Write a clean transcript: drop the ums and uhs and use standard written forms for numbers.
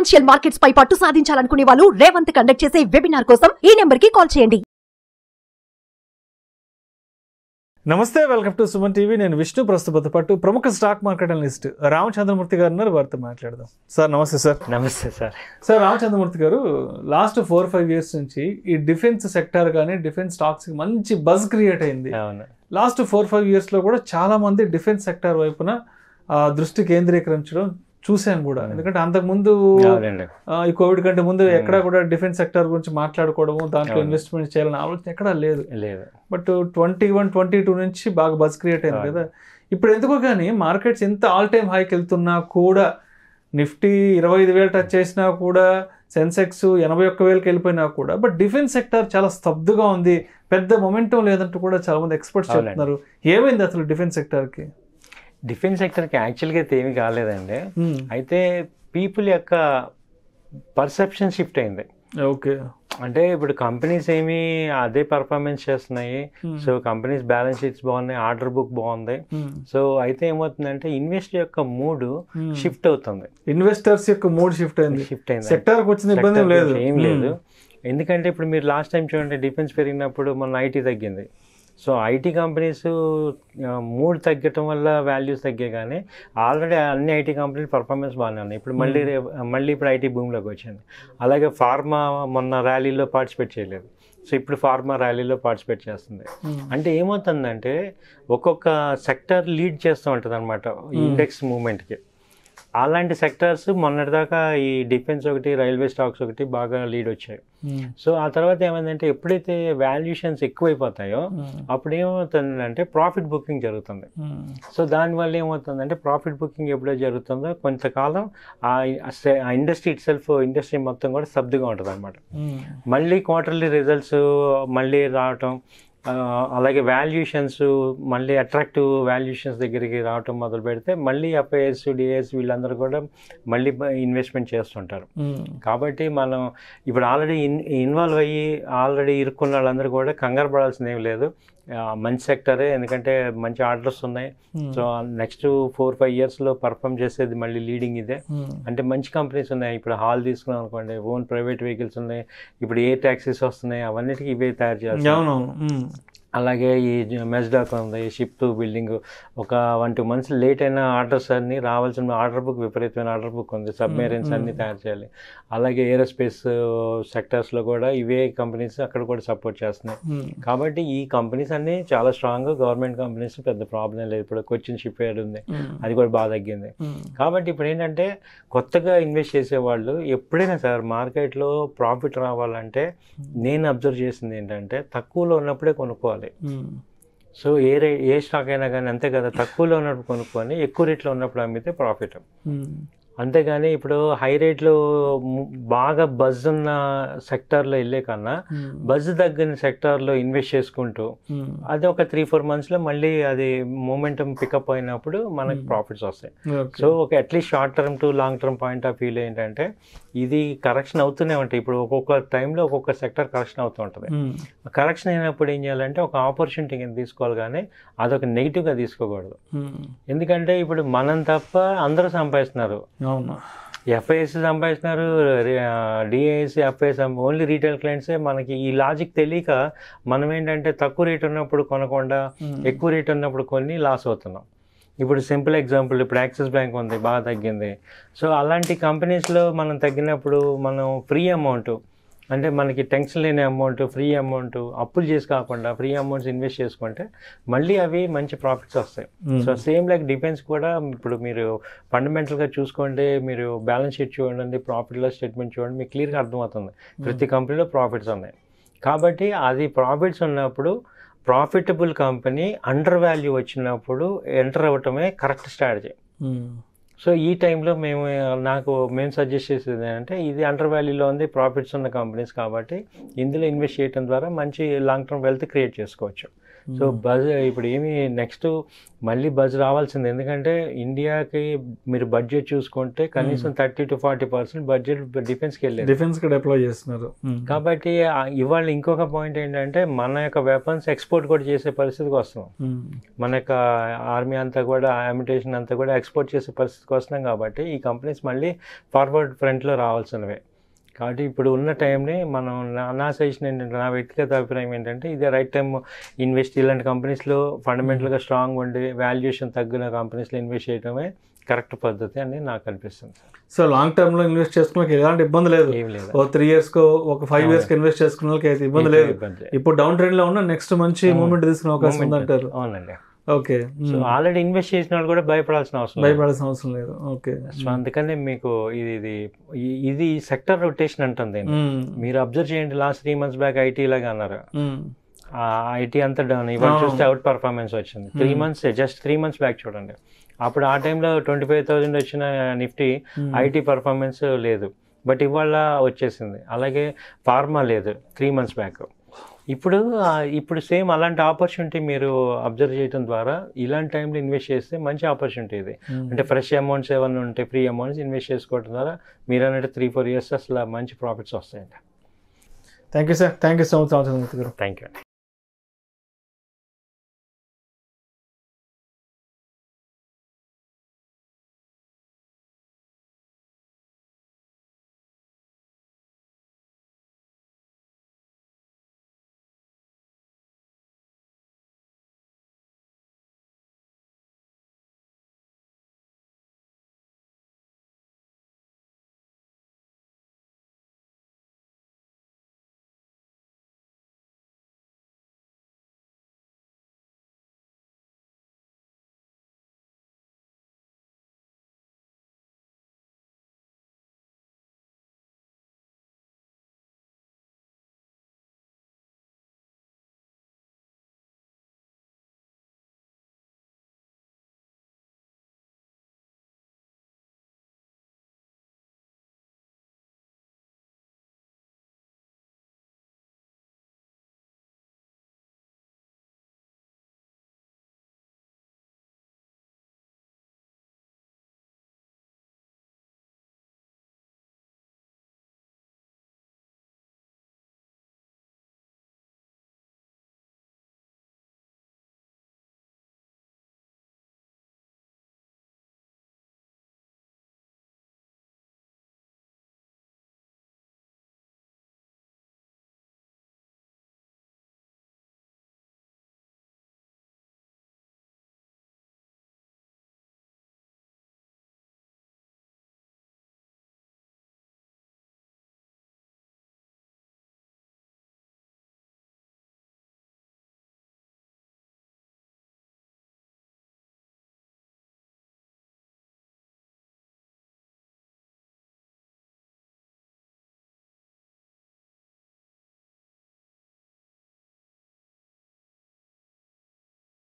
Financial markets పై పట్టు సాధించాలనుకునే వాళ్ళు Revanth conduct చేసే వెబినార్ కోసం ఈ నెంబర్ కి కాల్ చేయండి. నమస్తే, వెల్కమ్ టు సుమన్ టీవీ. నేను విష్ణు. ప్రస్తుత పట్టు ప్రముఖ స్టాక్ మార్కెట్ అనలిస్ట్ రామచంద్రమూర్తి గారు ఉన్నారు. వారితో మాట్లాడదాం. సార్ నమస్తే. సార్ నమస్తే సార్. సార్ రామచంద్రమూర్తి గారు, లాస్ట్ 4-5 years నుంచి ఈ డిఫెన్స్ సెక్టర్ కానీ డిఫెన్స్ స్టాక్స్ మంచి బజ్ క్రియేట్ అయింది. లాస్ట్ 4-5 years లో కూడా చాలా మంది డిఫెన్స్ సెక్టర్ వైపున దృష్టి కేంద్రీకరించడం చూసాను కూడా. ఎందుకంటే అంతకుముందు ఈ కోవిడ్ కంటే ముందు ఎక్కడా కూడా డిఫెన్స్ సెక్టర్ గురించి మాట్లాడుకోవడము, దాంట్లో ఇన్వెస్ట్మెంట్ చేయాలని ఆలోచన ఎక్కడా లేదు. బట్ 21-22 నుంచి బాగా బజ్ క్రియేట్ అయింది కదా. ఇప్పుడు ఎందుకో కానీ మార్కెట్స్ ఎంత ఆల్ టైమ్ హైకి వెళ్తున్నా కూడా, నిఫ్టీ 25,000 టచ్ చేసినా కూడా, సెన్సెక్స్ 81,000కి వెళ్ళిపోయినా కూడా, బట్ డిఫెన్స్ సెక్టర్ చాలా స్తబ్దుగా ఉంది, పెద్ద మొమెంటం లేదంటూ కూడా చాలా మంది ఎక్స్పర్ట్స్ చెప్తున్నారు. ఏమైంది అసలు డిఫెన్స్ సెక్టర్కి? డిఫెన్స్ సెక్టర్కి యాక్చువల్గా అయితే ఏమీ కాలేదండి. అయితే పీపుల్ యొక్క పర్సెప్షన్ షిఫ్ట్ అయింది. ఓకే. అంటే ఇప్పుడు కంపెనీస్ ఏమి అదే పర్ఫార్మెన్స్ చేస్తున్నాయి. సో కంపెనీస్ బ్యాలెన్స్ షీట్స్ బాగున్నాయి, ఆర్డర్ బుక్ బాగుంది. సో అయితే ఏమవుతుందంటే ఇన్వెస్టర్ యొక్క మూడ్ షిఫ్ట్ అవుతుంది. ఇన్వెస్టర్స్ యొక్క మూడ్ షిఫ్ట్ అయింది. సెక్టర్కి వచ్చిన ఇబ్బంది ఏం లేదు. ఎందుకంటే ఇప్పుడు మీరు లాస్ట్ టైం చూడండి, డిఫెన్స్ పెరిగినప్పుడు మన ఐటీ తగ్గింది. సో ఐటీ కంపెనీస్ మూడ్ తగ్గటం వల్ల వాల్యూస్ తగ్గాయి, కానీ ఆల్రెడీ అన్ని ఐటీ కంపెనీలు పర్ఫార్మెన్స్ బాగానే ఉన్నాయి. ఇప్పుడు మళ్ళీ ఇప్పుడు ఐటీ భూమిలోకి వచ్చింది. అలాగే ఫార్మా మొన్న ర్యాలీలో పార్టిసిపేట్ చేయలేదు. సో ఇప్పుడు ఫార్మా ర్యాలీలో పార్టిసిపేట్ చేస్తుంది. అంటే ఏమవుతుందంటే ఒక్కొక్క సెక్టర్ లీడ్ చేస్తూ ఉంటుంది అనమాట ఇండెక్స్ మూవ్మెంట్కి. అలాంటి సెక్టర్స్ మొన్నటిదాకా ఈ డిఫెన్స్ ఒకటి, రైల్వే స్టాక్స్ ఒకటి బాగా లీడ్ వచ్చాయి. సో ఆ తర్వాత ఏమైందంటే ఎప్పుడైతే వాల్యుయేషన్స్ ఎక్కువైపోతాయి అప్పుడు ఏమవుతుందంటే ప్రాఫిట్ బుకింగ్ జరుగుతుంది. సో దానివల్ల ఏమవుతుందంటే ప్రాఫిట్ బుకింగ్ ఎప్పుడైతే జరుగుతుందో కొంతకాలం ఆ ఇండస్ట్రీ ఇండస్ట్రీ మొత్తం కూడా స్తబ్దుగా ఉంటుంది అనమాట. మళ్ళీ క్వార్టర్లీ రిజల్ట్స్ మళ్ళీ రావటం, అలాగే వాల్యుయేషన్స్ మళ్ళీ అట్రాక్టివ్ వాల్యుయేషన్స్ దగ్గరికి రావటం మొదలు పెడితే మళ్ళీ ఎఫ్ఐఎస్, డిఐఎస్ వీళ్ళందరూ కూడా మళ్ళీ ఇన్వెస్ట్మెంట్ చేస్తుంటారు. కాబట్టి మనం ఇప్పుడు ఆల్రెడీ ఇన్వాల్వ్ అయ్యి ఆల్రెడీ ఇరుక్కున్న వాళ్ళందరూ కూడా కంగారు పడాల్సింది ఏం లేదు. మంచి సెక్టరే, ఎందుకంటే మంచి ఆర్డర్స్ ఉన్నాయి. సో నెక్స్ట్ 4-5 yearsలో పర్ఫామ్ చేసేది మళ్ళీ లీడింగ్ ఇదే. అంటే మంచి కంపెనీస్ ఉన్నాయి. ఇప్పుడు హాల్ తీసుకున్నాం అనుకోండి, ఓన్ ప్రైవేట్ వెహికల్స్ ఉన్నాయి, ఇప్పుడు ఏ ట్యాక్సీస్ వస్తున్నాయి, అవన్నిటికీ ఇవే తయారు చేస్తాం. అలాగే ఈ మెస్డాక్ ఉంది, షిప్ టు బిల్డింగ్. ఒక 1-2 months లేట్ అయిన ఆర్డర్స్ అన్ని రావాల్సిన ఆర్డర్ బుక్, విపరీతమైన ఆర్డర్ బుక్ ఉంది. సబ్మెరైన్స్ అన్ని తయారు చేయాలి. అలాగే ఏరోస్పేస్ సెక్టర్స్లో కూడా ఇవే కంపెనీస్ అక్కడ కూడా సపోర్ట్ చేస్తున్నాయి. కాబట్టి ఈ కంపెనీస్ అన్ని చాలా స్ట్రాంగ్. గవర్నమెంట్ కంపెనీస్ పెద్ద ప్రాబ్లం లేదు. ఇప్పుడు కొచ్చిన్ షిప్ యార్డ్ ఉంది, అది కూడా బాగా తగ్గింది. కాబట్టి ఇప్పుడు ఏంటంటే కొత్తగా ఇన్వెస్ట్ చేసేవాళ్ళు ఎప్పుడైనా సార్ మార్కెట్లో ప్రాఫిట్ రావాలంటే నేను అబ్జర్వ్ చేసింది ఏంటంటే తక్కువలో ఉన్నప్పుడే కొనుక్కోవాలి. సో ఏ స్టాక్ అయినా కానీ అంతే కదా, తక్కువలో ఉన్నప్పుడు కొనుక్కొని ఎక్కువ రేట్లో ఉన్నప్పుడు అమ్మితే ప్రాఫిట్. అంతేగాని ఇప్పుడు హై రేట్లో బాగా బజ్ ఉన్న సెక్టార్లో వెళ్ళే కన్నా బజ్ తగ్గిన సెక్టార్లో ఇన్వెస్ట్ చేసుకుంటూ అది ఒక 3-4 monthsలో మళ్ళీ అది మూమెంటం పికప్ అయినప్పుడు మనకు ప్రాఫిట్స్ వస్తాయి. సో ఒక at least short term two long term point of వ్యూలో ఏంటంటే ఇది కరెక్షన్ అవుతూనే ఉంటాయి. ఇప్పుడు ఒక్కొక్క టైంలో ఒక్కొక్క సెక్టర్ కరెక్షన్ అవుతూ ఉంటుంది. కరెక్షన్ అయినప్పుడు ఏం చేయాలంటే ఒక ఆపర్చునిటీ కింద తీసుకోవాలి, కానీ అదొక నెగిటివ్గా తీసుకోకూడదు. ఎందుకంటే ఇప్పుడు మనం తప్ప అందరూ సంపాదిస్తున్నారు. ఎఫ్ఐఎస్ సంపాదిస్తున్నారు, డిఐఎస్, ఎఫ్ఐఎస్, ఓన్లీ రీటైల్ క్లయింట్సే. మనకి ఈ లాజిక్ తెలియక మనం ఏంటంటే తక్కువ రేట్ ఉన్నప్పుడు కొనకుండా ఎక్కువ రేట్ ఉన్నప్పుడు కొన్ని లాస్ అవుతున్నాం. ఇప్పుడు సింపుల్ ఎగ్జాంపుల్, ఇప్పుడు యాక్సిస్ బ్యాంక్ ఉంది, బాగా తగ్గింది. సో అలాంటి కంపెనీస్లో మనం తగ్గినప్పుడు మనం ఫ్రీ అమౌంట్, అంటే మనకి టెన్షన్ లేని అమౌంట్, ఫ్రీ అమౌంట్, అప్పులు చేసి కాకుండా ఫ్రీ అమౌంట్స్ ఇన్వెస్ట్ చేసుకుంటే మళ్ళీ అవి మంచి ప్రాఫిట్స్ వస్తాయి. సో సేమ్ లైక్ డిఫెన్స్ కూడా ఇప్పుడు మీరు ఫండమెంటల్గా చూసుకోండి, మీరు బ్యాలెన్స్ షీట్ చూడండి, ప్రాఫిట్ లాస్ స్టేట్మెంట్ చూడండి, మీకు క్లియర్గా అర్థమవుతుంది ప్రతి కంపెనీలో ప్రాఫిట్స్ ఉన్నాయి. కాబట్టి అది ప్రాఫిట్స్ ఉన్నప్పుడు ప్రాఫిటబుల్ కంపెనీ అండర్ వాల్యూ వచ్చినప్పుడు ఎంటర్ అవ్వటమే కరెక్ట్ స్ట్రాటజీ. సో ఈ టైంలో మేము సజెస్ట్ చేసేది ఏంటంటే ఇది అండర్ వాల్యూలో ఉంది, ప్రాఫిట్స్ ఉన్న కంపెనీస్, కాబట్టి ఇందులో ఇన్వెస్ట్ చేయడం ద్వారా మంచి లాంగ్ టర్మ్ వెల్త్ క్రియేట్ చేసుకోవచ్చు. సో బజ్ ఇప్పుడు ఏమి నెక్స్ట్ మళ్ళీ బజ్ రావాల్సింది, ఎందుకంటే ఇండియాకి మీరు బడ్జెట్ చూసుకుంటే కనీసం 30 to 40% బడ్జెట్ డిఫెన్స్కి వెళ్ళేది, డిఫెన్స్కి డిప్లాయ్ చేస్తున్నారు. కాబట్టి ఇవాళ ఇంకొక పాయింట్ ఏంటంటే మన యొక్క వెపన్స్ ఎక్స్పోర్ట్ కూడా చేసే పరిస్థితికి వస్తున్నాం. మన యొక్క ఆర్మీ అంతా కూడా అమ్యునిషన్ అంతా కూడా ఎక్స్పోర్ట్ చేసే పరిస్థితికి వస్తున్నాం. కాబట్టి ఈ కంపెనీస్ మళ్ళీ ఫార్వర్డ్ ఫ్రంట్లో రావాల్సినవే. కాబట్టి ఇప్పుడు ఉన్న టైంని మనం నా సజెషన్ ఏంటంటే, నా వ్యక్తిగత అభిప్రాయం ఏంటంటే, ఇదే రైట్ టైం ఇన్వెస్ట్ ఇలాంటి కంపెనీస్లో ఫండమెంటల్గా స్ట్రాంగ్ ఉండి వాల్యుయేషన్ తగ్గిన కంపెనీస్లో ఇన్వెస్ట్ చేయడమే కరెక్ట్ పద్ధతి అని నాకు అనిపిస్తుంది. సో లాంగ్ టర్మ్ లో ఇన్వెస్ట్ చేసుకున్న ఎలాంటి ఇబ్బంది లేదు. ఏం లేదు, ఒక 3 years కో ఒక 5 years ఇన్వెస్ట్ చేసుకున్న వాళ్ళకి అయితే ఇబ్బంది లేదు. ఇప్పుడు డౌన్ ట్రెండ్ లో ఉన్న నెక్స్ట్ మంచి మూమెంట్ తీసుకునే అవకాశం ఉందంటారు. అవునండి. ఓకే, సో ఆల్రెడీ ఇన్వెస్ట్ చేసిన వాళ్ళు కూడా భయపడాల్సిన అవసరం లేదు. ఓకే, సో అందుకనే మీకు ఇది సెక్టర్ రొటేషన్ అంటుంది. మీరు అబ్జర్వ్ చేయండి, లాస్ట్ 3 months బ్యాక్ ఐటీ లాగా అన్నారు, ఐటీ అంతా డౌన్. ఇవాళ చూస్తే అవుట్ పర్ఫార్మెన్స్ వచ్చింది. 3 months, జస్ట్ 3 months బ్యాక్ చూడండి. అప్పుడు ఆ టైంలో 25,000 వచ్చిన నిఫ్టీ, ఐటీ పర్ఫార్మెన్స్ లేదు, బట్ ఇవాళ వచ్చేసింది. అలాగే ఫార్మా లేదు 3 months బ్యాక్. ఇప్పుడు సేమ్ అలాంటి ఆపర్చునిటీ మీరు అబ్జర్వ్ చేయడం ద్వారా ఇలాంటి టైంలో ఇన్వెస్ట్ చేస్తే మంచి ఆపర్చునిటీ ఇది. అంటే ఫ్రెష్ అమౌంట్స్ ఏమైనా ఉంటే ఫ్రీ అమౌంట్స్ ఇన్వెస్ట్ చేసుకోవడం ద్వారా మీరు అన్నట్టు 3-4 years అసలు మంచి ప్రాఫిట్స్ వస్తాయండి. Thank you sir, thank you so much. Thank you.